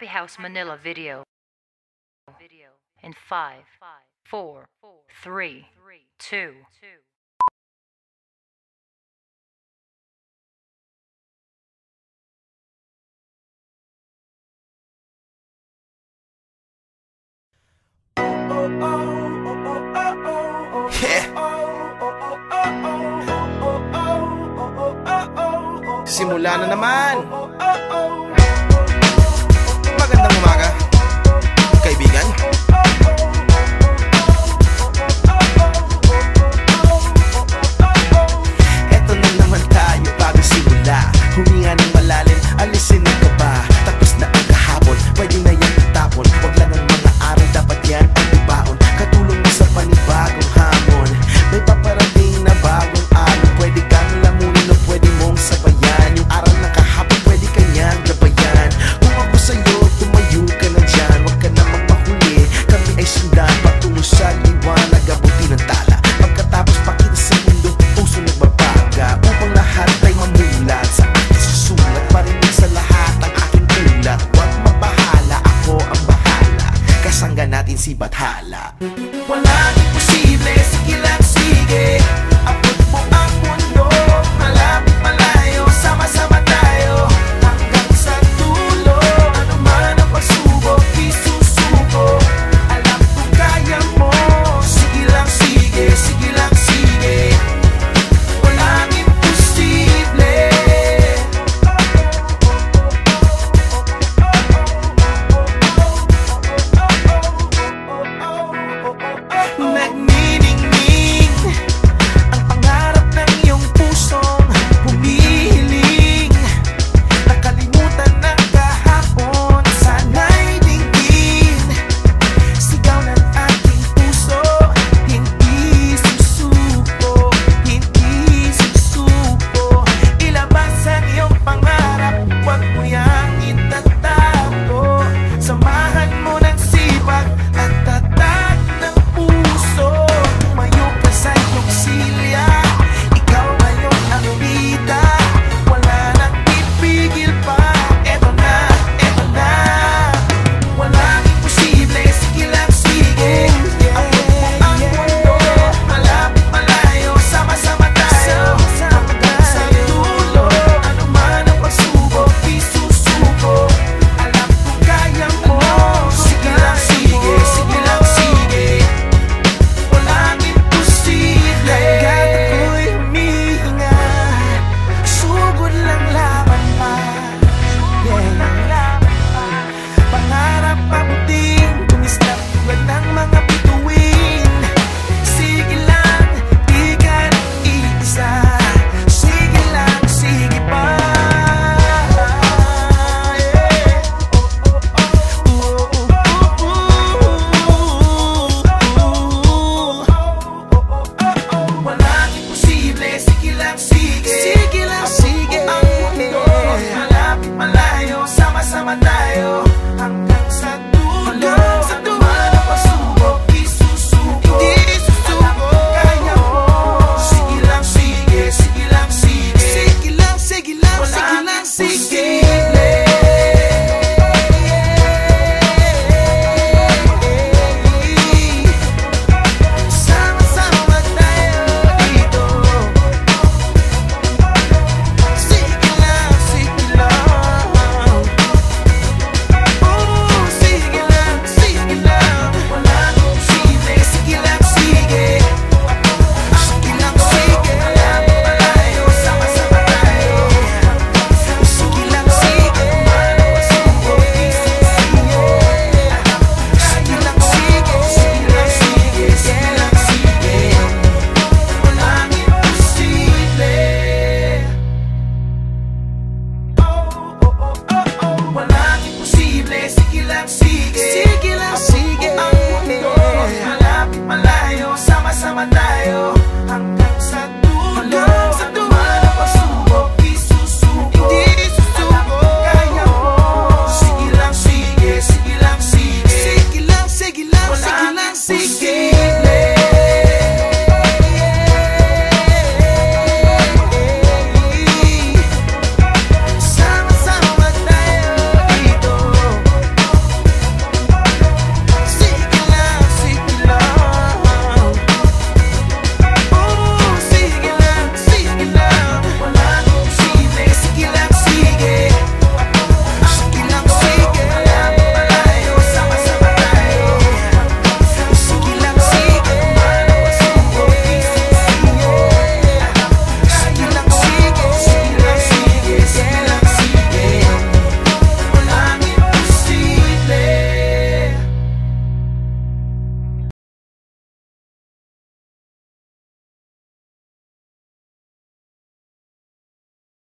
Happy House Manila video. In 5, 4, 3, 2. Simula na naman. Magandang umaga, kaibigan. Eto na naman tayo bago simula. Huminga ng malalim, alisin ang kaba. Tapos na ang kahapon, pwede na yan itapon. Huwag lang ang mga araw, dapat yan ang ibaon. Katulong mo sa panibagong hamon. May paparating na bagong araw. Pwede kang lamunin o pwede mong sabayan. Yung aral ng kahapon, pwede kanyang gabayan. Kung ako sa'yo, tumayo ka na dyan. Huwag ka namang mahuli, kami ay sundan patungo sa liwanag, abuti ng tala. Pagkatapos pakita sa mundo, puso nagbabaga. Upang lahat ay mamulat sa aking susulat. Marinig sa lahat ang aking ulat. Huwag mabahala, ako ang bahala. Kasangga natin si Bathala. Walang imposible, sige lang sige. Abot mo ang mundo, malapit malayo. Sama-sama tayo hanggang sa dulo. Ano man ang pagsubok, isusuko. Alam ko kaya mo. Sige lang sige, sige lang sige. Walang imposible. Nagniningning ang pangarap ng iyong pusong humihiling. Nakalimutan ng kahapon, sana'y dinggin. Sigaw ng aking puso, hindi susuko, hindi susuko. Ilabas ang iyong pangarap, huwag mo yang itatago. Samahan mo ng sipag at tatag ng puso. Tumayo ka sa iyong silya, ikaw ngayon ang bida. Wala nang pipigil pa, eto na, eto na. Walang imposible, sige lang sige. Abot mo ang mundo, malapit malayo. Sama-sama tayo hanggang sa dulo. Ano man ang pagsubok, isusuko. Alam ko kaya mo. Sige lang sige, sige lang sige. Walang imposible. Hanggat ako'y humihinga, sugod lang laban pa. Pangarap abutin, tumislap tulad ng mga bituin. Sige lang, di ka nag-iisa. Sige lang, sige pa. Walang imposible, sige lang sige. Sige lang sige. Ang mundo, malapit malayo. Sama-sama tayo hanggang sa dulo. Ano man ang pagsubok, isusuko. Hindi susuko. Kaya mo. Sige lang sige, sige lang sige. Sige lang, sige lang, sige lang sige.